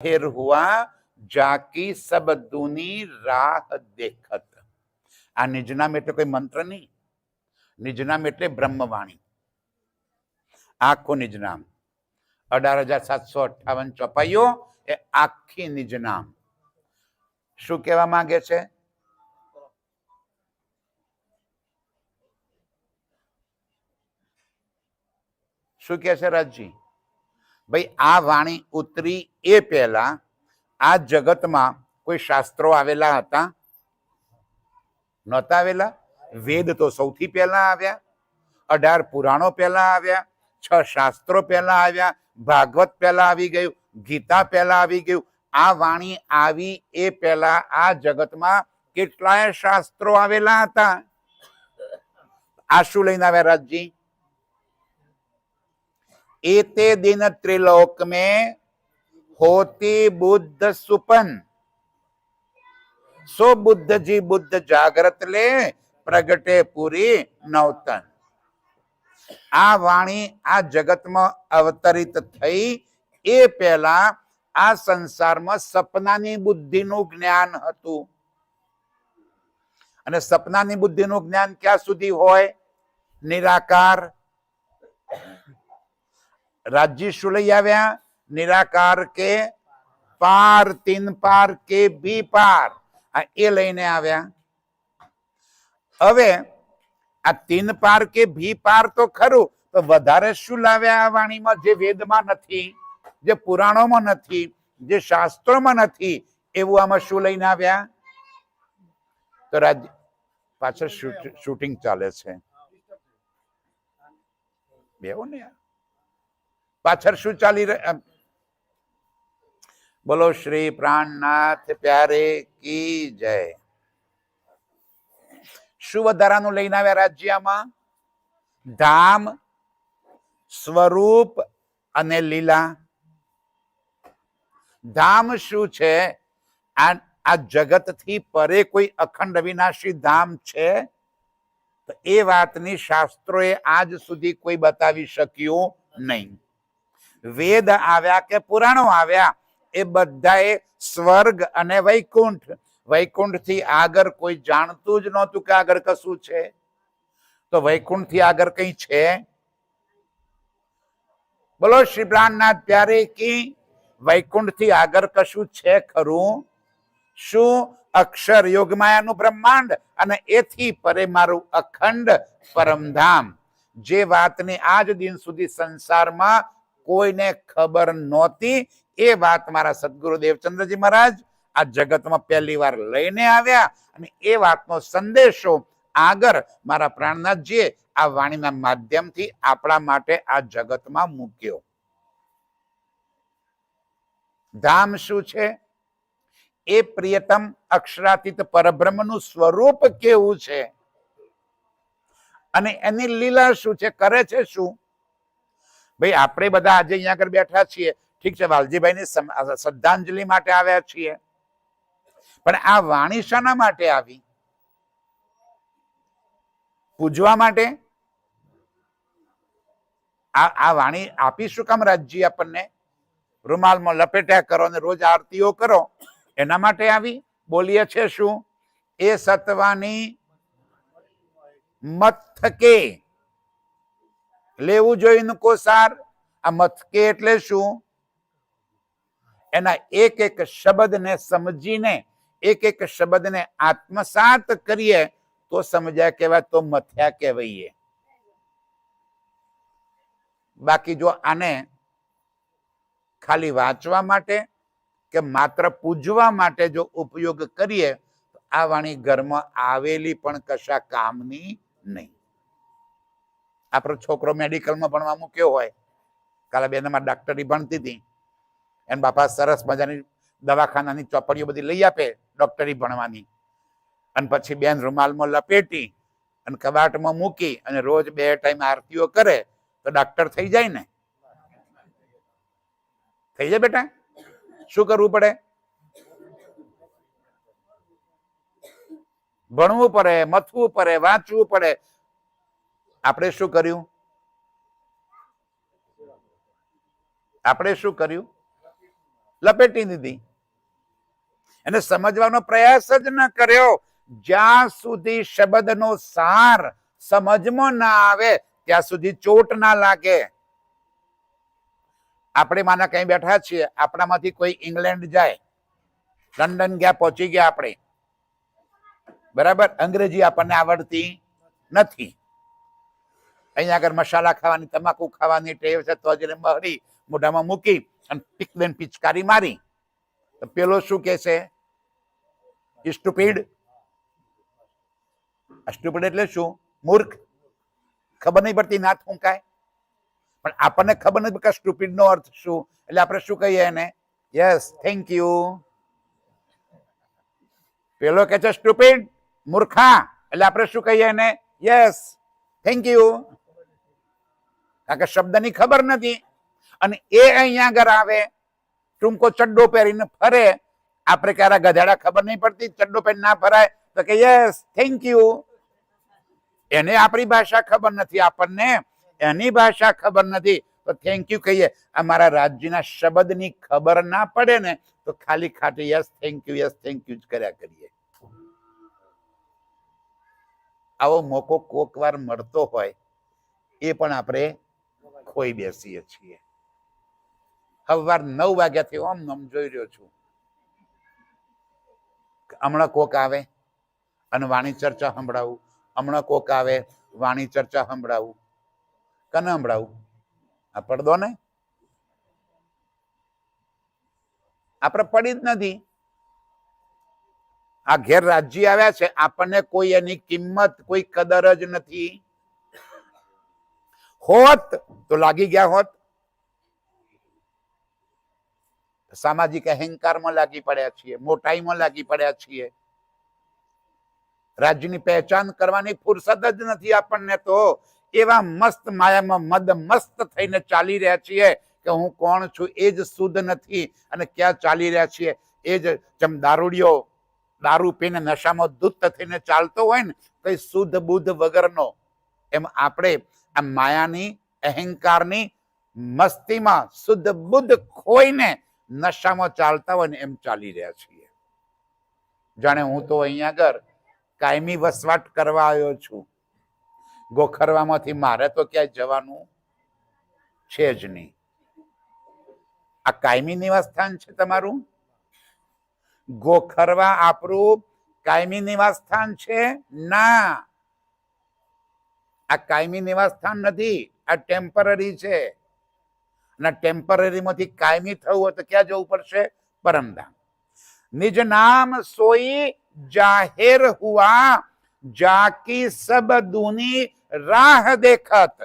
फिर हुआ जाकी सब दूनी राह देखत। आ निजनाम એટલે કોઈ મંત્ર નહીં, નિજનામ એટલે બ્રહ્મવાણી. આખું નિજનામ 18,758 ચોપાઈઓ એ આખી નિજનામ. શું કહેવા માંગે છે? શું કહે છે રાજજી? ભાઈ આ વાણી ઉતરી એ પહેલા આ જગતમાં કોઈ શાસ્ત્રો આવેલા હતા? નહોતા આવેલા. વેદ તો સૌથી પહેલા આવ્યા, 18 પુરાણો પહેલા આવ્યા, 6 શાસ્ત્રો પહેલા આવ્યા, ભાગવત પહેલા આવી ગયું, ગીતા પહેલા આવી ગયું. આ વાણી આવી એ પહેલા આ જગતમાં કેટલાય શાસ્ત્રો આવેલા હતા. આ શું લઈને આવ્યા રાજજી? एते दिन त्रिलोक में होती बुद्ध सुपन, सो बुद्ध जी बुद्ध जागृत ले प्रगटे पूरी नवतन. आ वाणी आ जगत में अवतरित थई ए पहला आ संसार में सपनानी बुद्धि नु ज्ञान हतुं. अने सपनानी बुद्धि नु ज्ञान क्या सुधी होय? निराकार. राज्य શું લઈ આવ્યા? નિરાકાર કે પાર, 3 પાર કે બી પાર, એ લઈને આવ્યા. હવે આ 3 પાર કે બી પાર તો ખરું, તો વધારે શું લાવ્યા આ વાણીમાં જે વેદમાં નથી, જે પુરાણોમાં નથી, જે શાસ્ત્રોમાં નથી, એવું આમાં શું લઈને આવ્યા? તો રાજ્ય પાછળ શૂટિંગ ચાલે છે. બેહો ને યાર. પાછળ શું ચાલી રહ્યું? બોલો શ્રી પ્રાણનાથ પ્યારે કી જય. શું વધારાનું લઈને આવ્યા રાજ્યમાં? ધામ, સ્વરૂપ અને લીલા. ધામ શું છે? આ જગત થી પરે કોઈ અખંડ અવિનાશી ધામ છે? તો એ વાતની શાસ્ત્રોએ આજ સુધી કોઈ બતાવી શક્યું નહીં. વેદ આવ્યા કે પુરાણો આવ્યા, એ બધાએ સ્વર્ગ અને વૈકુંઠ, વૈકુંઠ થી આગળ કોઈ જાણતું જ નહોતું કે આગળ કશું છે. તો વૈકુંઠ થી આગળ કઈ છે? બોલો શ્રી પ્રાણનાથ પ્યારે કી. વૈકુંઠ થી આગળ કશું છે ખરું? શું? અક્ષર યોગમાયાનું બ્રહ્માંડ અને એથી પરે મારું અખંડ પરમધામ. જે વાતની આજ દિન સુધી સંસારમાં કોઈને ખબર નહોતી, એ વાત મારા સદગુરુ દેવચંદ્રજી મહારાજ આ જગતમાં પહેલી વાર લઈને આવ્યા. અને એ વાતનો સંદેશો આગળ મારા પ્રાણનાથજીએ આ વાણીના માધ્યમથી આપણા માટે આ જગતમાં મૂક્યો. ધામ શું છે? એ પ્રિયતમ અક્ષરાતીત પરબ્રહ્મનું સ્વરૂપ કેવું છે? અને એની લીલા શું છે? કરે છે શું? ભાઈ આપણે બધા આજે અહીંયા આગળ બેઠા છીએ, ઠીક છે, વાલજીભાઈની શ્રદ્ધાંજલિ માટે આવ્યા છીએ, પણ આ વાણી શાના માટે આવી? પૂજવા માટે? આ વાણી આપી શું કામ રાજજી આપણને? રૂમાલમાં લપેટ્યા કરો અને રોજ આરતીઓ કરો, એના માટે આવી? બોલીએ છે શું? એ સત્વાની મથકે લેવું જોઈએ કોસાર. આ મથકે એટલે શું? એના એક એક શબ્દને સમજીને, એક એક શબ્દને આત્મસાત કરીએ તો સમજ્યા કહેવાય, તો મથ્યા કહેવાય. બાકી જો આને ખાલી વાંચવા માટે કે માત્ર પૂજવા માટે જો ઉપયોગ કરીએ તો આ વાણી ઘરમાં આવેલી પણ કશા કામની નહીં. આપણો છોકરો મેડિકલમાં ભણવા મૂક્યો હોય, કાલે બેનમાં ડાક્ટરી ભણતી હતી, એને બાપા સરસ મજાની દવાખાનાની ચોપડીઓ બધી લઈ આપે ડોક્ટરી ભણવાની, અને પછી બેન રૂમાલમાં લપેટી અને કબાટમાં મૂકી અને રોજ 2 ટાઈમ આરતીઓ કરે તો ડાક્ટર થઈ જાય ને? થઈ જાય બેટા? શું કરવું પડે? ભણવું પડે, મથવું પડે, વાંચવું પડે. આપણે શું કર્યું? આપણે શું કર્યું? લપેટી દીધી. એને સમજવાનો પ્રયાસ જ ન કર્યો. જ્યાં સુધી શબ્દનો સાર સમજમાં ના આવે ત્યાં સુધી ચોટ ના લાગે. આપણે માના કઈ બેઠા છીએ, આપણામાંથી કોઈ ઇંગ્લેન્ડ જાય, લંડન ગયા, પહોંચી ગયા આપણે, બરાબર, અંગ્રેજી આપણને આવડતી નથી. અહીંયા આગળ મસાલા ખાવાની, તમાકુ ખાવાની ટેવ છે, તો જ મહરી મોઢામાં મૂકી અને પીક પિચકારી મારી તો પેલો શું કે છે? સ્ટુપિડ. સ્ટુપિડ એટલે શું? મૂર્ખ. ખબર નહીં પડતી, ના થૂંકાય. પણ આપણને ખબર નથી કે સ્ટુપિડ નો અર્થ શું, એટલે આપણે શું કહીએ એને? Yes, thank you. પેલો કે છે સ્ટુપિડ, મૂર્ખા, એટલે આપણે શું કહીએ એને? Yes, thank you. કારણ કે શબ્દની ખબર નથી. અને એ અહીંયા આગળ આવે, ટૂંકો ચડ્ડો પહેરીને ફરે, આપણે ક્યારે ગધેડા ખબર નહીં પડતી, ચડ્ડો પહેરી ના ફરાય તો કે યસ, થેન્ક યુ. એને આપણી ભાષા ખબર નથી, આપણને એની ભાષા ખબર નથી, તો થેન્ક યુ કહીએ. અમારા રાજ્યના શબ્દની ખબર ના પડે ને તો ખાલી ખાટી યસ થેન્ક યુ જ કર્યા કરીએ. આવો મોકો કોક વાર મળતો હોય, એ પણ આપણે ખોઈ બેસીએ છીએ. સવાર 9 વાગ્યાથી ઓમ જોઈ રહ્યો છું, હમણાં કોક આવે અને વાણી ચર્ચા સંભળાવું, હમણાં કોક આવે વાણી ચર્ચા સંભળાવું. કને સંભળાવું? આ પડદો ને આપણે પડી જ નથી. આ ઘેર રાજ્ય આવ્યા છે, આપણને કોઈ એની કિંમત, કોઈ કદર જ નથી. હોત તો લાગી ગયા હોત. સામાજિક અહંકારમાં લાગી પડ્યા છીએ, મોટાઈમાં લાગી પડ્યા છીએ. રાજ્યની પહેચાન કરવાની ફુરસદ જ નથી આપણને. તો એવા મસ્ત માયામાં મદ મસ્ત થઈને ચાલી રહ્યા છીએ કે હું કોણ છું એ જ શુદ્ધ નથી. અને ક્યાં ચાલી રહ્યા છીએ એ જ, જેમ દારૂડિયો દારૂ પીને નશામાં ધૂત થઈને ચાલતો હોય ને, કઈ શુદ્ધ બુદ્ધ વગરનો, એમ આપણે આ માયાની અહંકારની મસ્તીમાં શુદ્ધ બુદ્ધ ખોઈને નશામાં ચાલતા હોય ને એમ ચાલી રહ્યા છીએ. જાણે હું તો અહીંયા આગળ કાયમી વસવાટ કરવા આવ્યો છું. ગોખરવામાંથી મારે તો ક્યાંય જવાનું છે જ નહીં. આ કાયમી નિવાસ સ્થાન છે તમારું? ગોખરવા આપણું કાયમી નિવાસ સ્થાન છે? ના, આ કાયમી નિવાસ સ્થાન નથી, આ ટેમ્પરરી છે. અને ટેમ્પરરી માંથી કાયમી થવું હોય તો ક્યાં જવું પડશે? પરમધામ. નિજ નામ સોઈ જાહેર હુઆ, જાકી સબ દુની રાહ દેખત.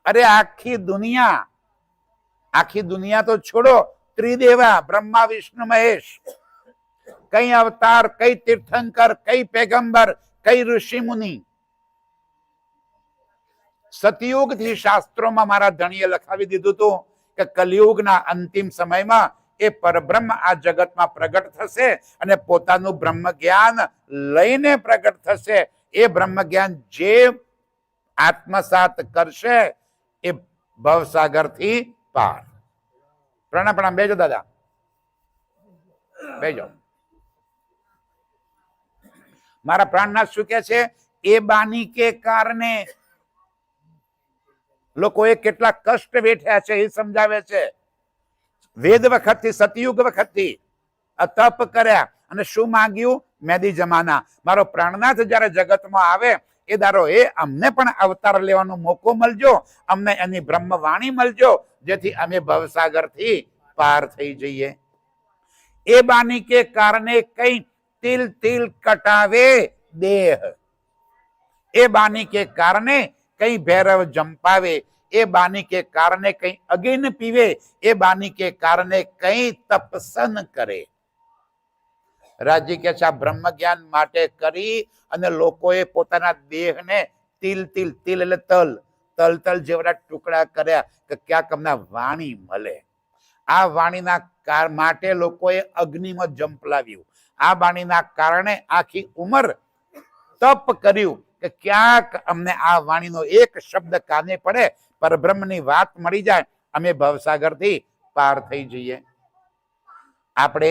અરે આખી દુનિયા તો છોડો, ત્રિદેવા બ્રહ્મા વિષ્ણુ મહેશ, કઈ અવતાર, કઈ તીર્થંકર, કઈ પેગંબર, કઈ ઋષિ મુનિ, સતયુગ થી શાસ્ત્રોમાં મારા ધણીએ લખાવી દીધું હતું કે કલિયુગના અંતિમ સમયમાં એ પરબ્રહ્મ આ જગતમાં પ્રગટ થશે અને પોતાનું બ્રહ્મ જ્ઞાન લઈને પ્રગટ થશે. એ બ્રહ્મ જ્ઞાન જે આત્મસાત કરશે એ ભવસાગર થી પાર. પ્રણામ. બેજો દાદા, બેજો. મારા પ્રાણનાથ શું કે છે? એ બાની કે કારણે લોકોએ કેટલા કષ્ટ વેઠ્યા છે એ સમજાવે છે. વેદ વખતથી, સતયુગ વખતથી આ તપ કર્યા અને શું માંગ્યું? મેદી જમાના. મારો પ્રાણનાથ જયારે જગતમાં આવે એ દારો એ અમને પણ અવતાર લેવાનો મોકો મળજો, અમને એની બ્રહ્મવાણી મળજો, જેથી અમે ભવસાગર થી પાર થઈ જઈએ. એ બાની કે કારણે કઈ તિલ તિલ કટાવે દેહ. એ બાની કે કારણે કઈ ભૈરવ જંપાવે. એ બાની કે કારણે કઈ અગિન પીવે. એ બાની કે કારણે કઈ તપસન કરે. રાજ્ય કે છે આ બ્રહ્મ જ્ઞાન માટે કરી અને લોકોએ પોતાના દેહને તિલ તિલ, તિલ એટલે તલ જેવડા ટુકડા કર્યા કે ક્યાંક અમને વાણી મળે. આ વાણીના માટે લોકોએ અગ્નિમાં જંપલાવ્યું. આ વાણીના કારણે આખી ઉંમર તપ કર્યું કે ક્યાંક અમને આ વાણીનો એક શબ્દ કાને પડે, પરબ્રહ્મની વાત મળી જાય, અમે ભવસાગર થી પાર થઈ જઈએ. આપણે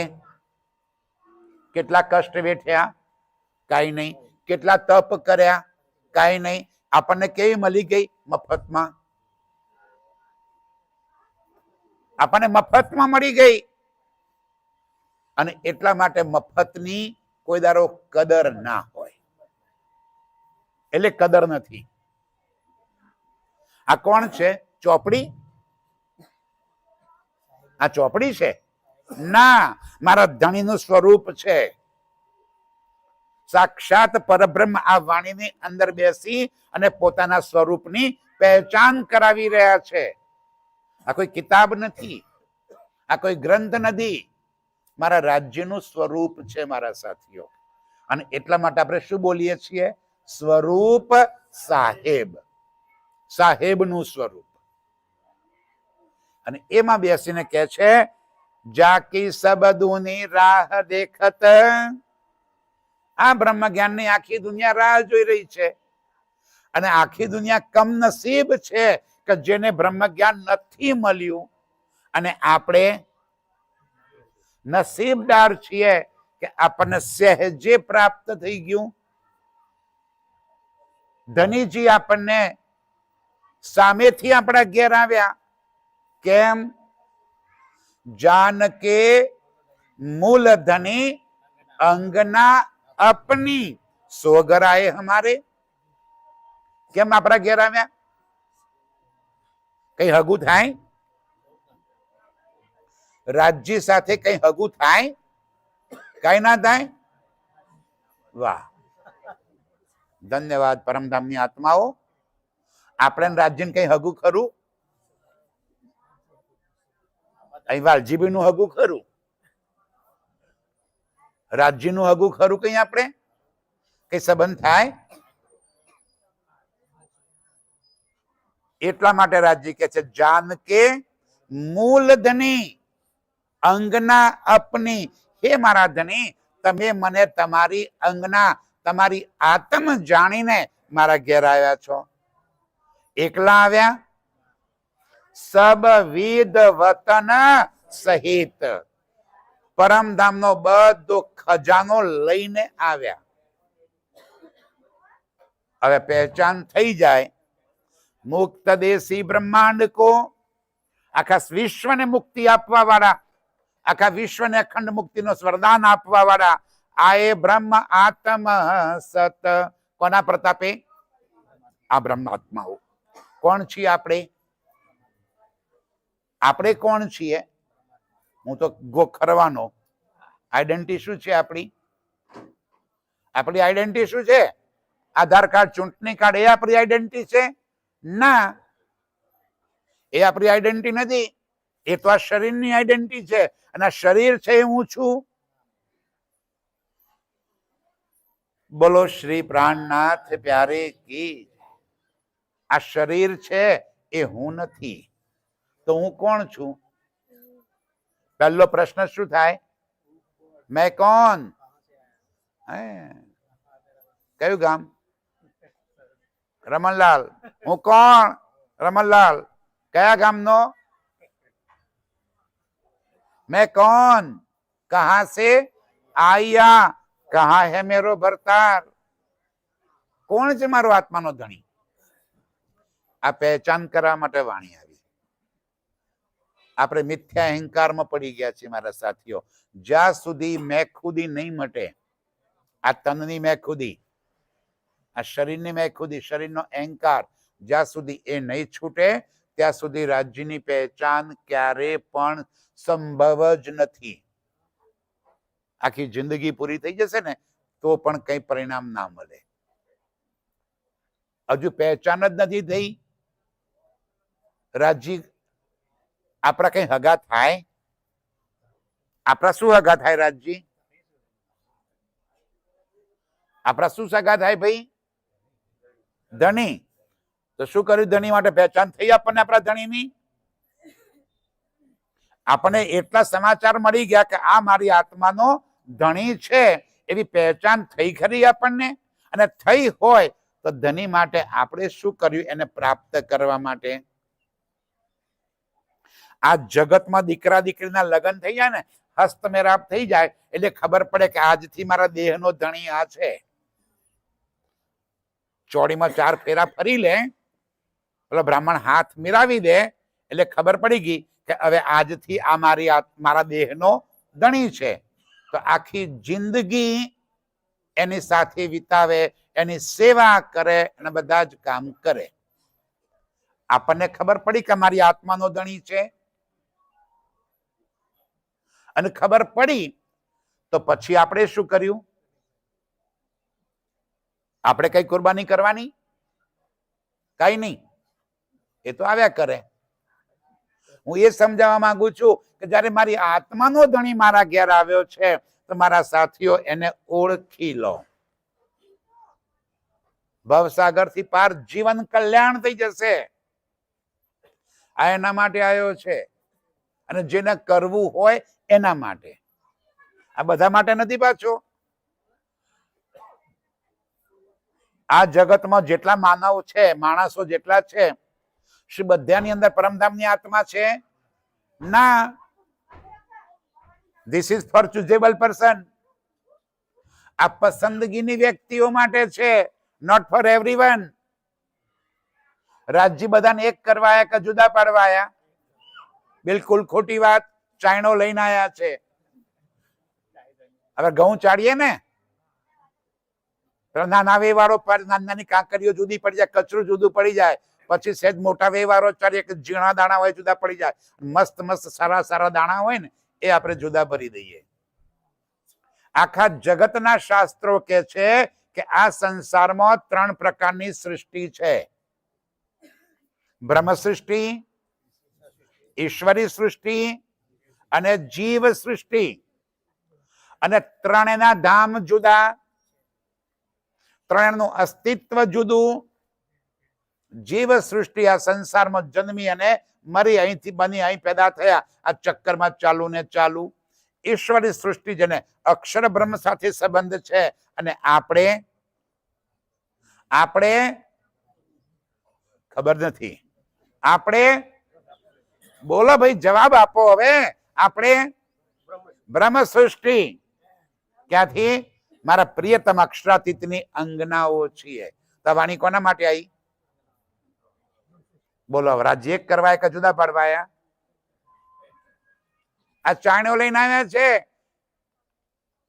કેટલા કષ્ટ વેઠ્યા? કાંઈ નહીં. કેટલા તપ કર્યા? કાંઈ નહીં. આપણને કેવી મળી ગઈ? મફતમાં. આપણને મફતમાં મળી ગઈ. અને એટલા માટે મફતની કોઈ દારો કદર ના હોય, એટલે કદર નથી. આ કોણ છે? ચોપડી? આ ચોપડી છે? ના, મારા ધણીનું સ્વરૂપ છે. સાક્ષાત પરબ્રહ્મ આ વાણીની અંદર બેસી અને પોતાના સ્વરૂપની પહેચાન કરાવી રહ્યા છે. આ કોઈ કિતાબ નથી, આ કોઈ ગ્રંથ નથી, મારા રાજ્યનું સ્વરૂપ છે મારા સાથીઓ. અને એટલા માટે આપણે શું બોલીએ છીએ? સ્વરૂપ સાહેબ, સાહેબનું સ્વરૂપ. અને એમાં બેસીને કહે છે, જાકી સબદુની રાહ દેખત. આ બ્રહ્મ જ્ઞાનની આખી દુનિયા રાહ જોઈ રહી છે. અને આખી દુનિયા કમનસીબ છે કે જેને બ્રહ્મ જ્ઞાન નથી મળ્યું. અને આપણે નસીબદાર છીએ કે આપણને સહેજે પ્રાપ્ત થઈ ગયું. ધનીજી આપણને સામેથી આપણા ઘેર આવ્યા. કેમ? જાનકે મૂલધની અંગના અપની સોગરાએ હમારે. કેમ આપણા ઘેર આવ્યા? કઈ હગું થાય? રાજ્ય સાથે કઈ હગું થાય? કઈ ના થાય? વાહ, ધન્યવાદ પરમધામની આત્માઓ. આપણે રાજ્યને કઈ હગું ખરું? અહીં વાલજીભાઈ નું હગું ખરું? રાજ્યનું હગું ખરું? કઈ આપણે કઈ સંબંધ થાય? એટલા માટે રાજ્ય કે છે, જાનકે મૂલધની અંગના અપની. હે મારા ધની, તમે મને તમારી અંગના, તમારી આત્મ જાણીને મારા ઘેર આવ્યા છો. એકલા આવ્યા? સબ વિધ વતન સહિત પરમધામનો બધો ખજાનો લઈને આવ્યા. હવે પહેચાન થઈ જાય. મુક્ત દેશી બ્રહ્માંડ કો, આખા વિશ્વને મુક્તિ આપવા વાળા, આખા વિશ્વને અખંડ મુક્તિનો વરદાન આપવા વાળા આ એ બ્રહ્મ આત્મ સત. કોના પ્રતાપે? આ બ્રહ્મ આત્માઓ. કોણ છીએ આપણે? આપણે કોણ છીએ? હું તો ગોખરવાનો. આઈડેન્ટિટી શું છે આપણી? આપણી આઈડેન્ટિટી શું છે? આધાર કાર્ડ, ચૂંટણી કાર્ડ, એ આપણી આઈડેન્ટિટી છે? ના, એ આપણી આઈડેન્ટિટી નથી. એ તો આ શરીરની આઈડેન્ટિટી છે. અને આ શરીર છે એ હું છું. બોલો શ્રી પ્રાણનાથ પ્યારે કી. આ શરીર છે એ હું નથી. તો હું કોણ છું? પહેલો પ્રશ્ન શું થાય? મેં કોણ? કયું ગામ? રમણલાલ. હું કોણ? રમણલાલ. કયા ગામનો? मैं कौन? कहां से आया? कहां है मेरो भरतार? કોણ છે મારો આત્માનો ધણી? આ પહેચાન કરવા માટે વાણી આવી. આપણે મિથ્યા અહંકારમાં પડી ગયા છીએ મારા સાથીઓ. જ્યાં સુધી મેં ખુદી નહીં મટે, આ તનની મેં ખુદી, આ શરીરની મેં ખુદી, શરીરનો અહંકાર જ્યાં સુધી એ નહીં છૂટે ત્યાં સુધી રાજ્યની પહેચાન ક્યારે પણ સંભવ જ નથી. આખી જિંદગી પૂરી થઈ જશે ને તો પણ કઈ પરિણામ ના મળે. હજુ પહેચાન જ નથી થઈ. રાજ્ય આપણા કઈ હગા થાય? આપણા શું હગા થાય? રાજ્ય આપણા શું સગા થાય ભાઈ? ધણી. તો શું કર્યું ધણી માટે? પહેચાન થઈ આપણને આપણા ધણીની? આપણને એટલા સમાચાર મળી ગયા કે આ મારી આત્માનો ધણી છે એવી પહેચાન થઈ ખરી આપણને? અને થઈ હોય તો ધણી માટે આપણે શું કર્યું એને પ્રાપ્ત કરવા માટે? આ જગતમાં દીકરા દીકરીના લગ્ન થઈ જાય ને, હસ્તમેળાપ થઈ જાય એટલે ખબર પડે કે આજથી મારા દેહનો ધણી આ છે. ચોડીમાં 4 ફેરા ફરી લે, પેલો બ્રાહ્મણ હાથ મિરાવી દે એટલે ખબર પડી ગઈ કે હવે આજથી આ મારા દેહનો ધણી છે. તો આખી જિંદગી એની સાથે વિતાવે, એની સેવા કરે અને બધા જ કામ કરે. આપણને ખબર પડી કે મારી આત્માનો ધણી છે, અને ખબર પડી તો પછી આપણે શું કર્યું? આપણે કઈ કુરબાની કરવાની? કઈ નહીં, એ તો આવ્યા કરે. હું એ સમજાવવા માંગુ છું કે જયારે મારી આત્માનો ધણી મારા ઘેર આવ્યો છે તો મારા સાથીઓ એને ઓળખી લો. ભવસાગર થી પાર જીવન કલ્યાણ થઈ જશે. આ એના માટે આવ્યો છે, અને જેને કરવું હોય એના માટે. આ બધા માટે નથી પાછો. આ જગતમાં જેટલા માનવ છે, માણસો જેટલા છે, શું બધાની અંદર પરમધામની આત્મા છે? ના. This is for choosable person. આ પસંદગીની વ્યક્તિઓ માટે છે, નોટ ફોર એવરીવન. રાજ્ય બધાને એક કરવાયા કે જુદા પાડવાયા? બિલકુલ ખોટી વાત. ચાયણો લઈને આયા છે. હવે ઘઉં ચાડીએ ને, નાના વેવાળો પર નાની કાંકરીઓ જુદી પડી જાય, કચરું જુદું પડી જાય. પછી સહેજ મોટા વેવારો ચારીએ કે ઝીણા દાણા હોય જુદા પડી જાય. મસ્ત મસ્ત સારા સારા દાણા હોય ને એ આપણે જુદા ભરી દઈએ. આખા જગતના શાસ્ત્રો કે છે કે આ સંસારમાં 3 પ્રકારની સૃષ્ટિ છે: બ્રહ્મ સૃષ્ટિ, ઈશ્વરી સૃષ્ટિ અને જીવ સૃષ્ટિ. અને ત્રણેના ધામ જુદા, ત્રણનું અસ્તિત્વ જુદું. જીવ સૃષ્ટિ આ સંસારમાં જન્મી અને મરી, અહીંથી બની અહીં પેદા થયા, આ ચક્કરમાં ચાલુ ને ચાલુ. ઈશ્વરી સૃષ્ટિ જેને અક્ષર બ્રહ્મ સાથે સંબંધ છે. અને આપણે ખબર નથી. આપણે બોલો ભાઈ, જવાબ આપો હવે. આપણે બ્રહ્મ સૃષ્ટિ. ક્યાંથી? મારા પ્રિયતમ અક્ષરાતીતની અંગનાઓ છીએ. તો વાણી કોના માટે આવી? બોલો, રાજ્ય એક કરવાય કે જુદા પાડવાયા? આ ચાણ્યો લઈને આવ્યા છે.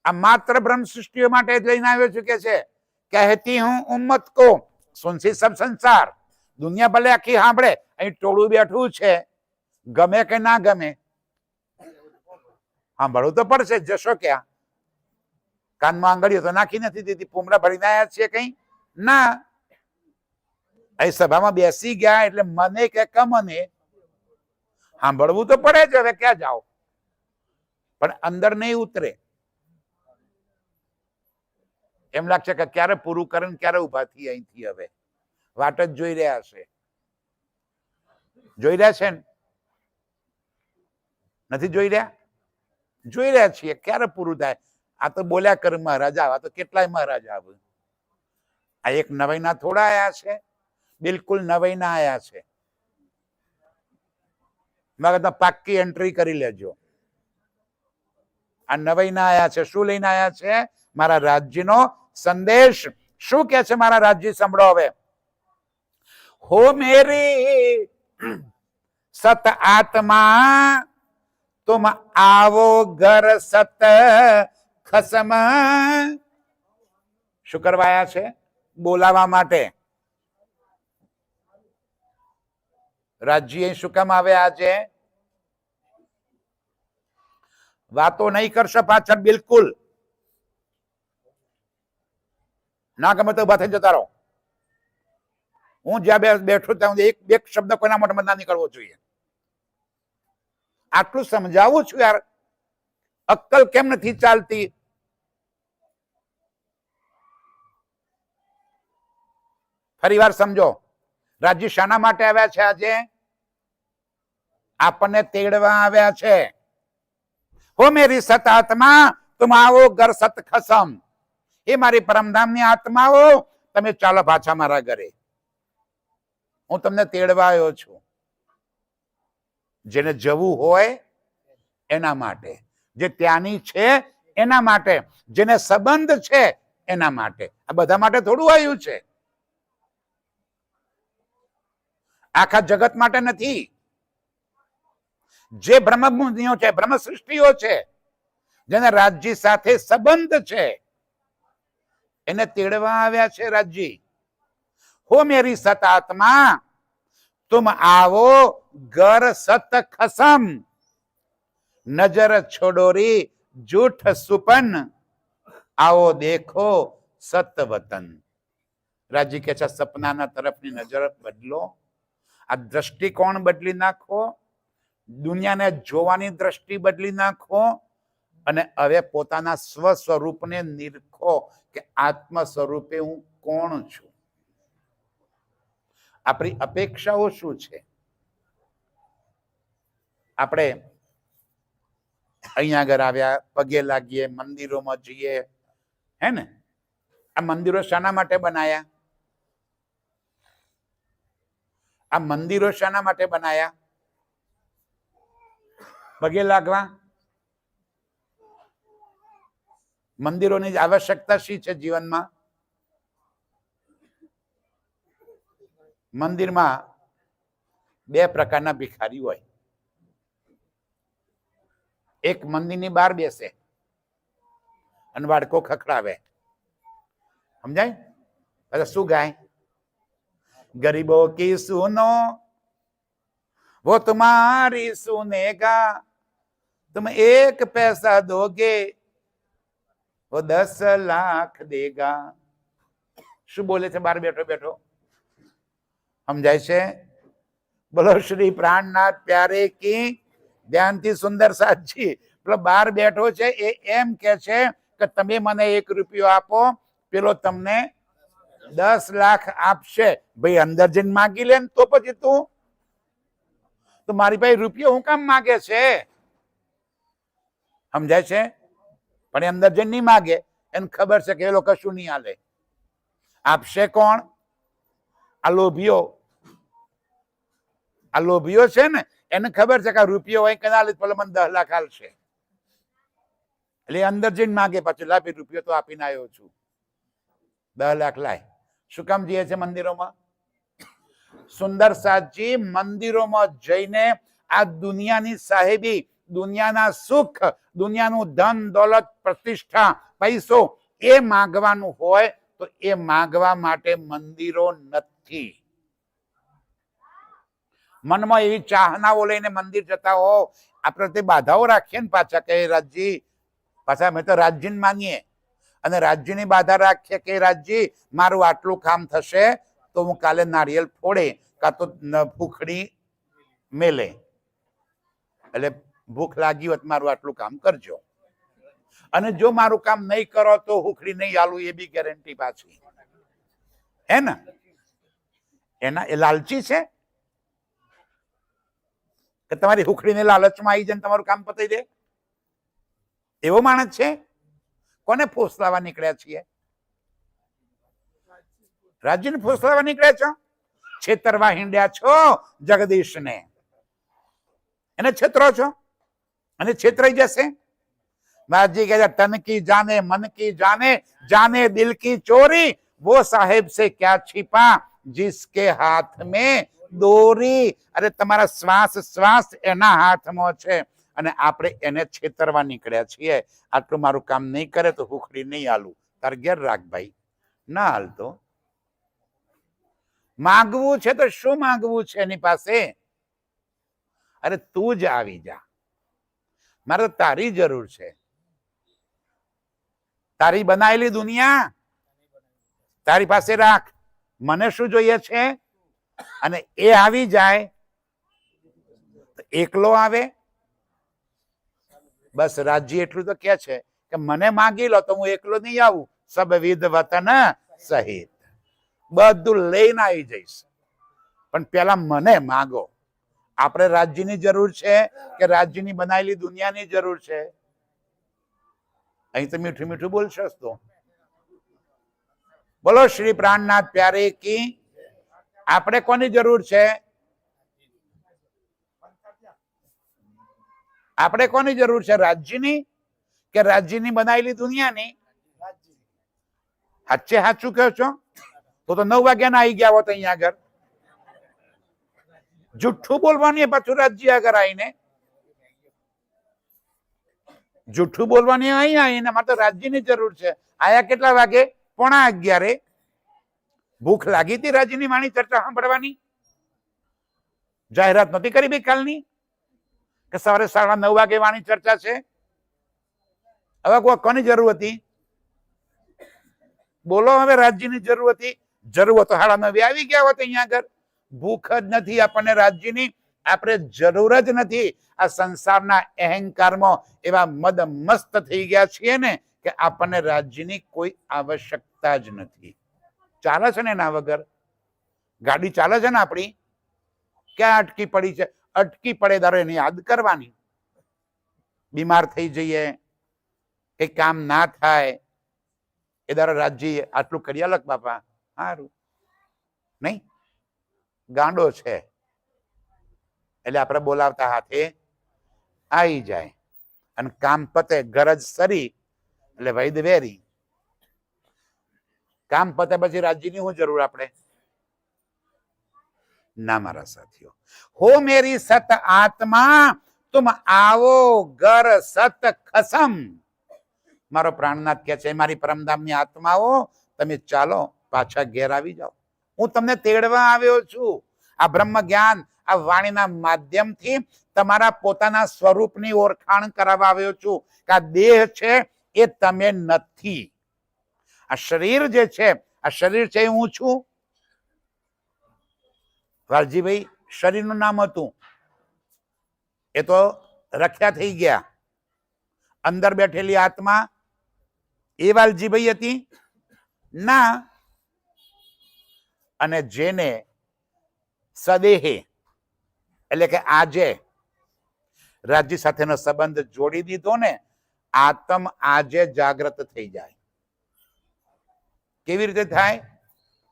આ માત્ર બ્રહ્મ સૃષ્ટિઓ માટે જ લઈને આવ્યો છું. કે છે કહેતી હું ઉમ્મત કો સુનસી સબ સંસાર. દુનિયા ભલે આખી સાંભળે, અહીં ટોળું બેઠું છે, ગમે કે ના ગમે સાંભળવું તો પડશે. જશો ક્યાં? કાનમાં આંગળીઓ તો નાખી નથી દીધી. પૂમરા ભરીને આવ્યા છીએ કઈ? ના. અહીં સભામાં બેસી ગયા એટલે મને કે કમને સાંભળવું તો પડે જ. હવે ક્યાં જાઓ? પણ અંદર નહીં ઉતરે. એમ લાગશે કે ક્યારે પૂરું કરે ને ક્યારે ઉભા થઈ અહીંથી. હવે વાટ જ જોઈ રહ્યા છે. જોઈ રહ્યા છે ને? નથી જોઈ રહ્યા? જોઈ રહ્યા છીએ ક્યારે પૂરું થાય. આ તો બોલ્યા કર મહારાજા. આવા તો કેટલાય મહારાજા આવે. આ એક નવાઈના થોડા આયા છે, બિલકુલ નવાઈના આયા છે. મગજમાં પાક્કી એન્ટ્રી કરી લેજો. આ નવાઈના આયા છે. શું લઈને આયા છે? મારા રાજ્યનો સંદેશ. શું કે છે મારા રાજ્ય? સાંભળો હવે. હો મેરી સત આત્મા तुम आवो घर सत खसम. શું કરવાયા છે? બોલાવા માટે. રાજ્ય શું કામ આવે? આજે વાતો નહીં કરશો પાછળ. બિલકુલ ના ગમે તો ઉભા થઈ જતા રહો. હું જ્યાં બેઠો ત્યાં એક શબ્દ કોઈના મોઢામાં ના નીકળવો જોઈએ. આટલું સમજાવું છું યાર. અક્કલ કેમ નથી ચાલતી? ફરી વાર સમજો. રાજ્ય શાના માટે આવ્યા છે આજે? આપણને તેડવા આવ્યા છે. હો મેરી સત આત્મા તુમ આવો ઘર સત ખસમ. એ મારી પરમધામની આત્માઓ, તમે ચાલો પાછા મારા ઘરે. હું તમને તેડવા આવ્યો છું. જેને જવું હોય એના માટે, જે ત્યાંની છે એના માટે, જેને સંબંધ છે એના માટે. આ બધા માટે થોડું આવ્યું છે, આખા જગત માટે નથી. જે બ્રહ્મબુદ્ધિઓ છે, બ્રહ્મ સૃષ્ટિઓ છે, જેને રાજ્ય સાથે સંબંધ છે, એને તેડવા આવ્યા છે રાજ્ય. હો મેરી સત આત્મા तुम आवो घर सत खसम, नजर छोड़ोरी जूठ सुपन, आओ देखो सत वतन. राजी के सपना तरफनी नजर बदलो, आ दृष्टिकोण बदली नाखो, दुनिया ने जोवानी दृष्टि बदली नाखो અને હવે પોતાના સ્વ સ્વરૂપને નિરખો કે આત્મ સ્વરૂપે હું કોણ છું, આપણી અપેક્ષાઓ શું છે. આપણે અહીંયા આગળ આવ્યા, પગે લાગીએ, મંદિરોમાં જઈએ, હે ને? આ મંદિરો શાના માટે બનાયા? આ મંદિરો શાના માટે બનાયા? પગે લાગવા. મંદિરોની આવશ્યકતા શી છે જીવનમાં? મંદિરમાં બે પ્રકારના ભિખારી હોય. એક મંદિરની બહાર બેસે અને બાળકો ખખડાવે, સમજાય? એટલે શું ગાય? ગરીબો કી સુનો वो तुम्हारी सुनेगा, तुम एक पैसा दोगे वो 10 लाख देगा. શું બોલે છે બહાર બેઠો બેઠો? સમજાય છે? બોલો શ્રી પ્રાણનાથ પ્યારે કી. ધ્યાનથી સુંદર સાચી પેલો બહાર બેઠો છે એ એમ કે છે કે તમે મને 1 રૂપિયો આપો, પેલો તમને 10 લાખ આપશે. ભાઈ અંદર જઈને માગી લે ને તો પછી તું તો મારી પાસે રૂપિયો હું કામ માગે છે? સમજાય છે? પણ એ અંદર જઈને નહીં માગે, એને ખબર છે કે એ લોકો કશું નહીં હાલે. આપશે કોણ? આ લોભીઓ. આ લોભીઓ છે ને, એને ખબર છે કે આ રૂપિયો હોય કે ના લે પેલો મને 10 લાખ હાલશે, એટલે અંદર જઈને માગે. પાછું લાભી રૂપિયો તો આપીને આવ્યો છું, 10 લાખ લાય. શું કામ જઈએ છે મંદિરોમાં? સુંદર સાજી મંદિરોમાં જઈને આ દુનિયાની સાહેબી, દુનિયાના સુખ, દુનિયાનું ધન દોલત પ્રતિષ્ઠા પૈસો એ માગવાનું હોય તો એ માગવા માટે મંદિરો નથી. મનમાં એવી ચાહનાઓ લઈને મંદિર જતા હો, આપણે તે બાધાઓ રાખીએ ને પાછા કે રાજ્ય, પાછા અમે તો રાજ્યને માનીએ અને રાજ્યની બાધા રાખીએ કે રાજ્ય મારું આટલું કામ થશે તો હું કાલે નારિયેલ ફોડે કાં તો ભૂખડી મેલે, એટલે ભૂખ લાગી હોત મારું આટલું કામ કરજો, અને જો મારું કામ નહીં કરો તો હુખડી નહીં આલું, એ બી ગેરંટી પાછી, હે ને? એના એ લાલચી છે કે તમારી હુખડીને લાલચમાં આવી જાય તમારું કામ પતાવી દે, એવો માણસ છે? કોને ફોસલાવા નીકળ્યા છીએ? રાજ્યને ફોસલાવા નીકળ્યા છો, છેતરવા હિંડ્યા છો જગદીશને, એને છેતરો છો અને છેતરાઈ જશે. महाराज जी कहते तन की जाने मन की जाने जाने दिल की चोरी वो साहेब से क्या छिपा जिसके हाथ में દોરી. અરે તમારા શ્વાસ શ્વાસ એના હાથમાં છે અને આપણે એને છેતરવા નીકળ્યા છીએ. આટલું મારું કામ નહીં કરે તો હુખડી નહીં આલું, તાર ઘેર રાખ ભાઈ, ના હાલતો. માગવું છે તો શું માગવું છે એની પાસે? અરે તું જ આવી જા, મારે તો તારી જરૂર છે. તારી બનાવેલી દુનિયા તારી પાસે રાખ, મને શું જોઈએ છે? અને એ આવી જાય તો એકલો આવે. બસ રાજ્ય એટલું તો કે છે કે મને માગી લો તો હું એકલો નહીં આવું, સબ વિધ વતન સહિત બધું લઈને આવી જઈશ, પણ પેલા મને માગો. આપણે રાજ્યની જરૂર છે કે રાજ્યની બનાવેલી દુનિયાની જરૂર છે? અહીં તો મીઠું મીઠું બોલશો તો. બોલો શ્રી પ્રાણનાથ પ્યારે કી. આપણે કોની જરૂર છે? આપણે કોની જરૂર છે? રાજ્યની કે રાજ્યની બનાવેલી દુનિયાની? સાચે સાચું કહો છો? તો 9 વાગ્યાના આવી ગયા હોત અહીંયા આગળ. જુઠ્ઠું બોલવાની પાછું રાજ્ય આગળ આવીને, જુઠ્ઠું બોલવાની અહીંયા આવીને મારે તો રાજ્યની જરૂર છે. આયા કેટલા વાગે? 11:15. ભૂખ લાગી હતી રાજ્યની વાણી ચર્ચા સાંભળવાની? જાહેરાત નહોતી કરી ભાઈ કાલની કે સવારે 9:30 વાગે વાણી ચર્ચા છે? હવે કોની જરૂર હતી? બોલો. હવે રાજ્યની જરૂર હતી. જરૂર તો 9:30 આવી ગયા હોત અહીંયા આગળ. ભૂખ જ નથી આપણને રાજ્યની, આપણે જરૂર જ નથી. આ સંસારના અહંકારમાં એવા મદ મસ્ત થઈ ગયા છીએ ને કે આપણને રાજ્યની કોઈ આવશ્યકતા જ નથી. ચાલે છે ને એના વગર? ગાડી ચાલે છે ને આપણી? ક્યાં અટકી પડી છે? અટકી પડે ત્યારે એની યાદ કરવાની. બીમાર થઈ જઈએ, કઈ કામ ના થાય એ દર રાજ્ય આટલું કરી આલક બાપા, સારું નહીં? ગાંડો છે એટલે આપણે બોલાવતા હાથે આવી જાય અને કામ પતે, ગરજ સરી એટલે વૈદ વેરી. કામ પતે પછી રાજ્યની શું જરૂર આપણે? ના મારા સાથીઓ. હો મેરી સત આત્મા તુમ આવો ઘર સત ખસમ. મારો પ્રાણનાથ કહે છે, મારી પરમધામની આત્માઓ તમે ચાલો પાછા ઘેર આવી જાઓ. હું તમને તેડવા આવ્યો છું. આ બ્રહ્મ જ્ઞાન, આ વાણીના માધ્યમથી તમારા પોતાના સ્વરૂપની ઓળખાણ કરાવવા આવ્યો છું કે આ દેહ છે એ તમે નથી. આ શરીર જે છે, આ શરીર છે એ હું છું. વાલજીભાઈ શરીરનું નામ હતું, એ તો રખ્યા થઈ ગયા. અંદર બેઠેલી આત્મા એ વાલજીભાઈ હતી ના. અને જેને સદેહે એટલે કે આજે રાજ્ય સાથેનો સંબંધ જોડી દીધો ને, આત્મ આજે જાગ્રત થઈ જાય. કેવી રીતે થાય?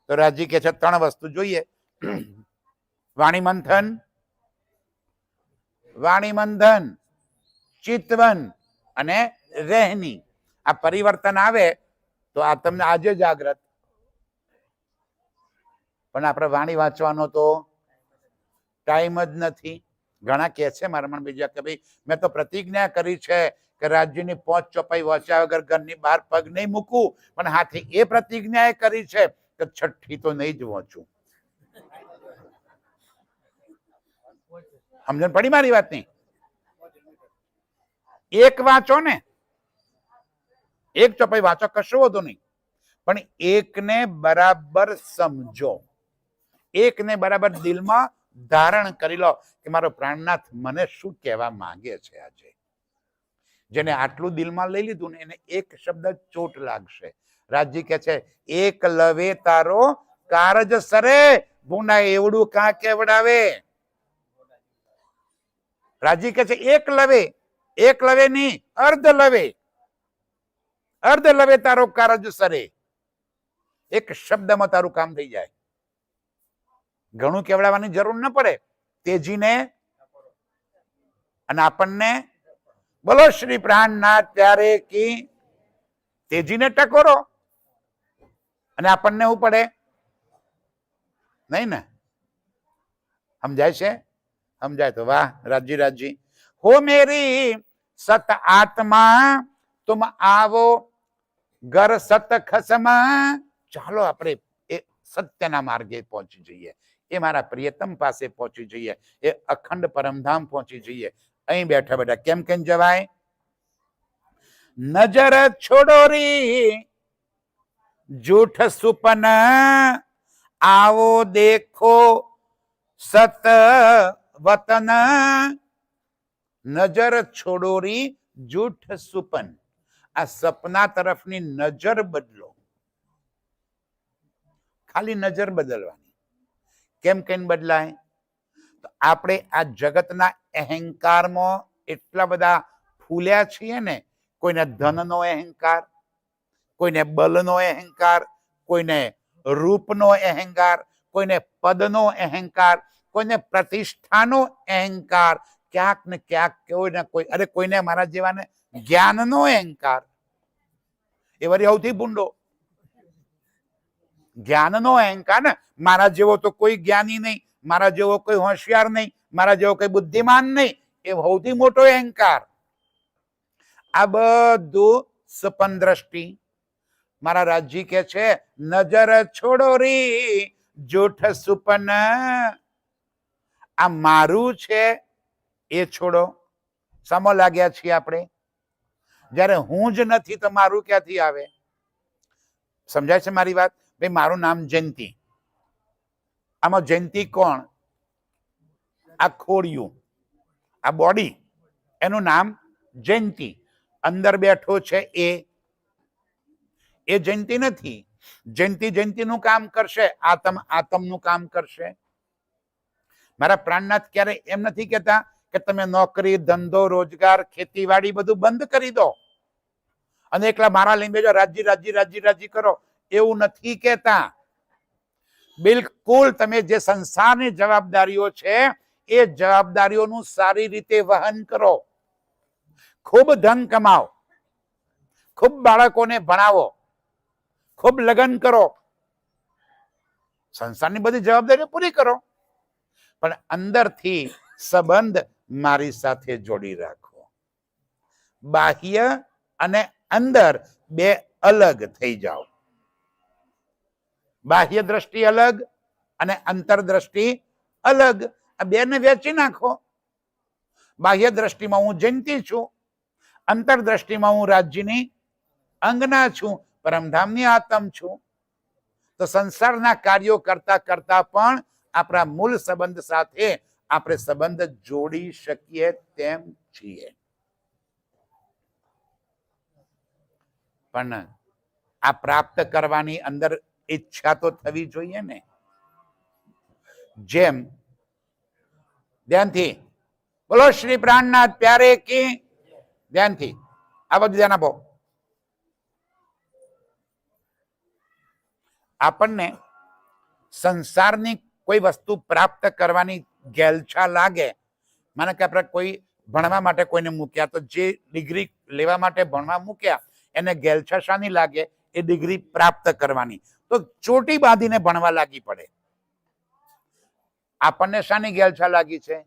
તો રાજ્ય કે છે 3 વસ્તુ જોઈએ. વાણી મંથન, ચિતવન અને રહેની. આ પરિવર્તન આવે તો આ તમને આજે જાગ્રત. પણ આપણે વાણી વાંચવાનો તો ટાઈમ જ નથી. ઘણા કહે છે મારા મન બીજા કે ભાઈ મેં તો પ્રતિજ્ઞા કરી છે કે રાજ્યની 5 ચોપાઈ વાંચ્યા વગર ઘરની બહાર પગ નહીં મૂકું, પણ હાથી એ પ્રતિજ્ઞા કરી છે કે 6ઠ્ઠી તો નહીં જ વાંચું. સમજણ પડી મારી વાત? નહીં. એક વાંચો ને, એક ચોપાઈ વાંચો, કશો વધુ નહીં, પણ એકને બરાબર સમજો, એકને બરાબર દિલમાં ધારણ કરી લો કે મારો પ્રાણનાથ મને શું કહેવા માંગે છે આજે. જેને આટલું દિલમાં લઈ લીધું ને એને એક શબ્દ ચોટ લાગશે. રાજજી કે છે એક લવે તારો કારજ સરે, ભૂંડા એવડું કાં કેવડાવે. રાજજી કે છે એક લવે નહીં, અર્ધ લવે તારો કારજ સરે. એક શબ્દમાં તારું કામ થઈ જાય. ઘણું કેવડાવવાની જરૂર ન પડે. તેજીને અને આપણને બોલો શ્રી પ્રાણનાથ પ્યારે કી તેજીને ટકોરો અને આપણને શું પડે? નહીં ને? સમજાય છે? સમજાય તો વાહ. રાજી હો મેરી સત આત્મા તુમ આવો ઘર સત ખસમા. ચાલો આપણે એ સત્યના માર્ગે પહોંચી જઈએ, એ મારા પ્રિયતમ પાસે પહોંચી જઈએ, એ અખંડ પરમધામ પહોંચી જઈએ. અહીં બેઠા બેઠા કેમ જવાય? નજર છોડો રી જૂઠ સુપન, આવો દેખો સત વતન. નજર છોડો રી જૂઠ સુપન. આ સપના તરફની નજર બદલો. ખાલી નજર બદલવાની. કેમ બદલાય? તો આપણે આ જગતના અહંકારમાં એટલા બધા ફૂલ્યા છીએ ને. કોઈને ધનનો અહંકાર, કોઈને બલનો અહંકાર, કોઈને રૂપનો અહંકાર, કોઈને પદનો અહંકાર, કોઈને પ્રતિષ્ઠાનો અહંકાર, ક્યાંક ને ક્યાંક કોઈ ને કોઈ, અરે કોઈને મારા જેવાને જ્ઞાનનો અહંકાર, એ વળી સૌથી ભૂંડો. જ્ઞાનનો અહંકાર ને, મારા જેવો તો કોઈ જ્ઞાની નહીં, મારા જેવો કોઈ હોશિયાર નહીં, મારા જેવો કોઈ બુદ્ધિમાન નહીં, એ સૌથી મોટો અહંકાર. આ બધું સપન દ્રષ્ટિ. મારા રાજજી કે છે નજર છોડો રી જૂઠ સુપન. આ મારું છે એ છોડો. સમો લાગ્યા છીએ આપણે. જયારે હું જ નથી તો મારું ક્યાંથી આવે? સમજાય છે મારી વાત? ભાઈ મારું નામ જયંતિ. આમાં જયંતિ કોણ? આ ખોડિયું, આ બોડી, એનું નામ જયંતિ. અંદર બેઠો છે એ જયંતિ નથી. જયંતિ જયંતિનું કામ કરશે, આત્મ આત્મનું કામ કરશે. મારા પ્રાણનાથ ક્યારે એમ નથી કહેતા કે તમે નોકરી, ધંધો, રોજગાર, ખેતીવાડી બધું બંધ કરી દો અને એકલા મારા લઈને બેજો, રાજી રાજી રાજી રાજી કરો. એવું નથી કહેતા. બિલકુલ તમે જે સંસારની જવાબદારીઓ છે એ જવાબદારીઓનું સારી રીતે વહન કરો. ખૂબ ધન કમાઓ, ખૂબ બાળકોને ભણાવો, ખૂબ લગ્ન કરો, સંસારની બધી જવાબદારીઓ પૂરી કરો, પણ અંદરથી સંબંધ મારી સાથે જોડી રાખો. બાહ્ય અને અંદર બે અલગ થઈ જાઓ. બાહ્ય દ્રષ્ટિ અલગ અને અંતર દ્રષ્ટિ અલગ. આ બે ને વેચી નાખો. બાહ્ય દ્રષ્ટિમાં હું જયંતિ છું, અંતર દ્રષ્ટિમાં હું રાજ્યની અંગના છું, પરમધામની આત્મ છું. તો સંસારના કાર્યો કરતા કરતા પણ આપણા મૂળ સંબંધ સાથે આપણે સંબંધ જોડી શકીએ તેમ છીએ. પણ આ પ્રાપ્ત કરવાની અંદર ઈચ્છા તો થવી જોઈએ ને. જેમ ધ્યાનથી બોલો શ્રી પ્રાણનાથ પ્યારે કી. ધ્યાનથી આ બધું ધ્યાન આપો. આપણને સંસારની કોઈ વસ્તુ પ્રાપ્ત કરવાની ગેલછા લાગે. માનો કે આપણે કોઈ ભણવા માટે કોઈને મૂક્યા, તો જે ડિગ્રી લેવા માટે ભણવા મૂક્યા એને ગેલછા શાની લાગે? એ ડિગ્રી પ્રાપ્ત કરવાની. તો ચોટી બાંધીને ભણવા લાગી પડે. આપણને શાની ગેલછા લાગી છે?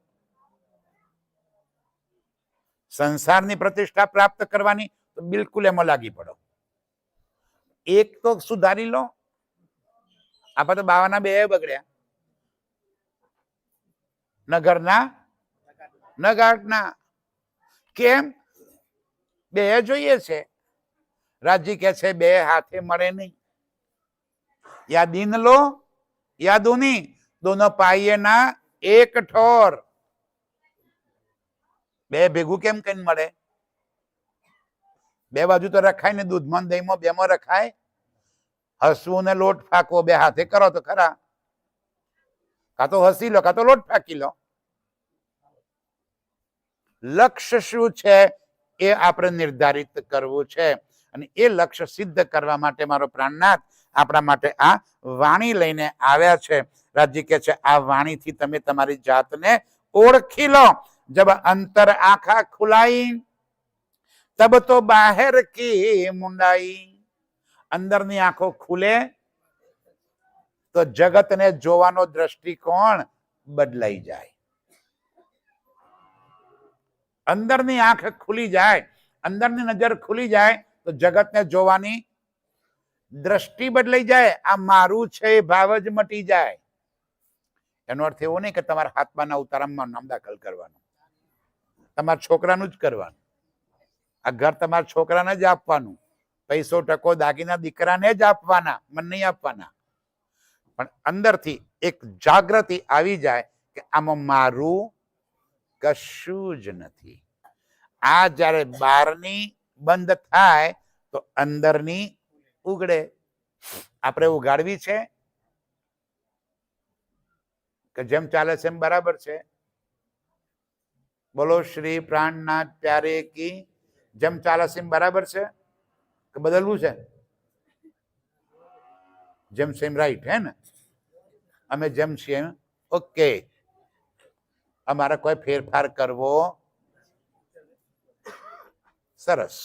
સંસારની પ્રતિષ્ઠા પ્રાપ્ત કરવાની. તો બિલકુલ એમાં લાગી પડો. એક તો સુધારી લો. આપણે તો બાવાના બે બગડ્યા, નગરના નગાટના. કેમ? બે જોઈએ છે. રાજી કે છે બે હાથે મળે નહીં. યા દીન લો યા દુની, દોનો પાઈએ ના એક ઠોર. બે ભેગું કેમ કઈ મળે? બે બાજુ તો રખાય ને. દૂધમાં દહીંમાં બેમાં રખાય. હસવું ને લોટ ફાંકવો બે હાથે કરો તો ખરા. કાં તો હસી લો કાં તો લોટ ફાંકી લો. લક્ષ્ય શું છે એ આપણે નિર્ધારિત કરવું છે. અને એ લક્ષ્ય સિદ્ધ કરવા માટે મારો પ્રાણનાથ આપણા માટે આ વાણી લઈને આવ્યા છે. રાજજી કે છે આ વાણીથી તમે તમારી જાતને ઓળખી લો. જબ અંતર આંખા ખુલાઈ તબ તો બાહેર કી મુંડાઈ. અંદરની આંખો ખુલે તો જગતને જોવાનો દ્રષ્ટિકોણ બદલાઈ જાય. અંદરની આંખ ખુલી જાય, અંદરની નજર ખુલી જાય તો જગતને જોવાની દ્રષ્ટિ બદલાઈ જાય. આ મારું છે એ ભાવ જ મટી જાય. એનો અર્થ એવો નહીં કે તમારા હાથમાંના ઉતારામાં નામ દાખલ કરવાનું, તમારા છોકરાનું જ કરવાનું. આ ઘર તમારા છોકરાને જ આપવાનું, પૈસો ટકો દાગીના દીકરાને જ આપવાના, મને નહીં આપવાના. પણ અંદરથી એક જાગૃતિ આવી જાય કે આમાં મારું કશું જ નથી. આ જ્યારે બહારની બંધ થાય તો અંદરની ઉગડે. આપણે ઉગાડવી છે કે જેમ ચાલે છે એમ બરાબર છે? બોલો શ્રી પ્રાણનાથ પ્યારે કી. જેમ ચાલે છે એમ બરાબર છે કે બદલવું છે? જેમ સેમ રાઈટ હે ને? અમે જેમ છીએ ઓકે. અમારે કોઈ ફેરફાર કરવો? સરસ,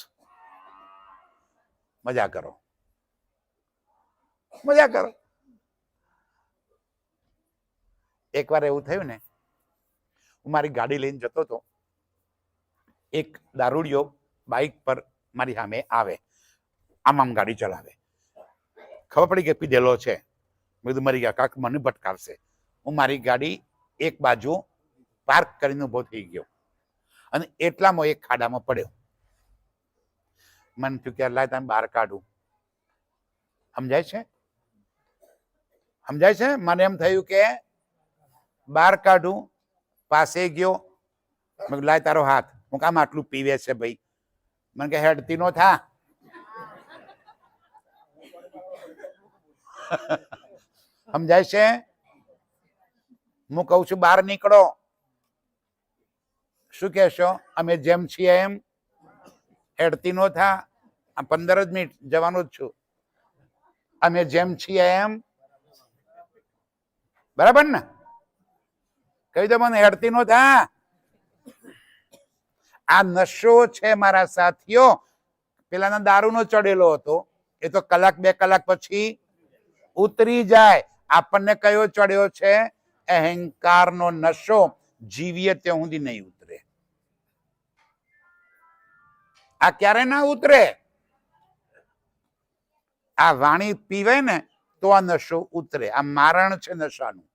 મજા કરો, મજા કરો. એકવાર એવું થયું ને, હું મારી ગાડી લઈને જતો હતો, એક દારૂડિયો બાઇક પર મારી સામે આવે, આમ ગાડી ચલાવે. ખબર પડી કે પીધેલો છે. મેં કીધું મરી ગયા, કાક મને ભટકાવશે. હું મારી ગાડી એક બાજુ પાર્ક કરીને ઉભો થઈ ગયો અને એટલામાં એક ખાડામાં પડ્યો. મને થયું કે લાય તમે બહાર કાઢું. સમજાય છે? સમજાય છે? મને એમ થયું કે બહાર કાઢું. પાસે ગયો, લાય તારો હાથ. હું કામ આટલું પીવે છે ભાઈ? મને કે હેડતી નો થા. સમજાય છે? હું કઉ છું બહાર નીકળો. શું કહેશો? અમે જેમ છીએ એમ? હેડતી નો થા. આ 15 જ મિનિટ જવાનું જ છું. અમે જેમ છીએ એમ? બરાબર ને? કહી દો મને, હેડતી નો થા. આ નશો છે મારા સાથીઓ, પેલાના દારૂનો ચડેલો હતો, એ તો કલાક 2 કલાક પછી ઉતરી જાય. આપણને કયો ચડ્યો છે? અહંકારનો નશો. જીવીએ ત્યાં સુધી નહીં ઉતરે. આ ક્યારે ના ઉતરે? આ વાણી પીવે ને તો આ નશો ઉતરે. આ મારણ છે નશાનું.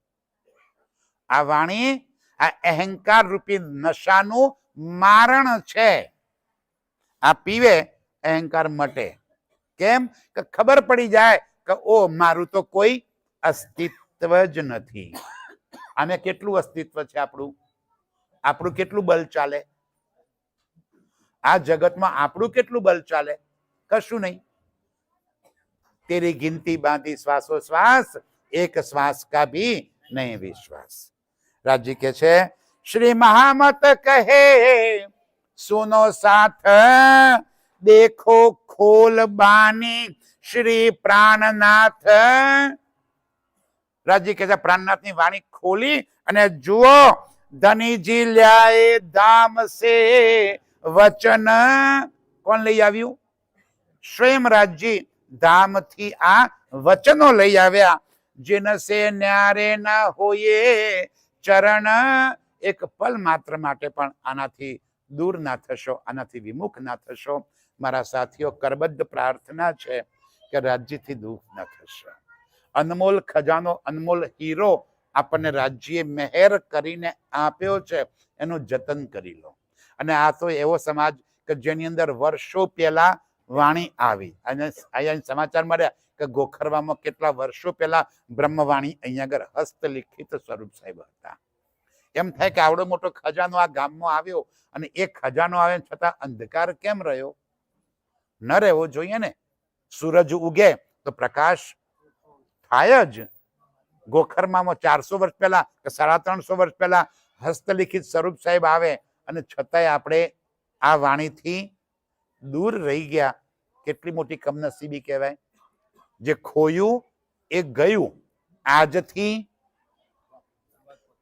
આ વાણી, આ અહંકાર રૂપી નશાનું મારણ છે. આ પીવે અહંકાર મટે. કેમ? કે ખબર પડી જાય કે ઓ મારું તો કોઈ અસ્તિત્વ જ નથી. આને કેટલું અસ્તિત્વ છે આપણું? આપણું કેટલું બલ ચાલે? આ જગતમાં આપણું કેટલું બલ ચાલે? કશું નહીં. તેરી ગિનતી બાંધી શ્વાસો શ્વાસ, એક શ્વાસ કા ભી નહીં વિશ્વાસ. રાજજી કે છે, શ્રી મહામત કહે સુનો સાથ, દેખો ખોલ બાની શ્રી પ્રાણનાથ. રાજજી કે છે, પ્રાણનાથ ની વાણી ખોલી અને જુઓ, ધનીજી લ્યાએ ધામ સે વચન. કોણ લઈ આવ્યું? સ્વયં રાજજી ધામથી આ વચનો લઈ આવ્યા. જીનસે ન્યારે ના હોયે ચરણ. એક પલ માત્ર માટે પણ આનાથી દૂર ના થશો, આનાથી વિમુખ ના થશો. મારા સાથીઓ, કરબદ્ધ પ્રાર્થના છે કે રાજ્યથી દૂર ન થશો. અનમોલ ખજાનો, અનમોલ હીરો આપણને રાજ્યે મહેર કરીને આપ્યો છે, એનું જતન કરી લો. અને આ તો એવો સમાજ કે જેની અંદર વર્ષો પહેલા વાણી આવી. અને અહીંયા સમાચાર મળ્યા કે ગોખરવામાં કેટલા વર્ષો પહેલા બ્રહ્મવાણી અહીંયા આગળ હસ્તલિખિત સ્વરૂપ સાહેબ હતા. એમ થાય કે આવડો મોટો ખજાનો આ ગામમાં આવ્યો, અને એ ખજાનો આવે છતાં અંધકાર કેમ રહ્યો? ન રહેવો જોઈએ ને. સૂરજ ઉગે તો પ્રકાશ થાય જ. ગોખરમાં 400 વર્ષ પહેલા કે 350 વર્ષ પહેલા હસ્તલિખિત સ્વરૂપ સાહેબ આવે, અને છતાંય આપણે આ વાણીથી દૂર રહી ગયા. કેટલી મોટી કમનસીબી કહેવાય. જે ખોયું એ ગયું. આજથી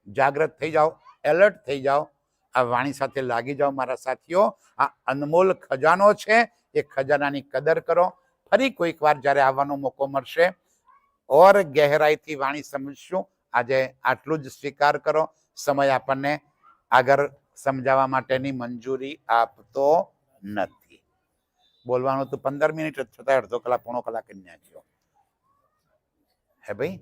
જાગ્રત થઈ જાઓ, એલર્ટ થઈ જાઓ, આ વાણી સાથે લાગી જાઓ મારા સાથીઓ. આ અનમોલ ખજાનો છે, એ ખજાનાની કદર કરો. ફરી કોઈક વાર જ્યારે આવવાનો મોકો મળશે ઓર ગહેરાઈથી વાણી સમજશું. આજે આટલું જ સ્વીકાર કરો. સમય આપણને આગળ સમજાવવા માટેની મંજૂરી આપતો નથી. બોલવાનું તો 15 મિનિટ જ, છતાં અડધો કલાક, પોણો કલાક જ નાખ્યો. હે ભાઈ?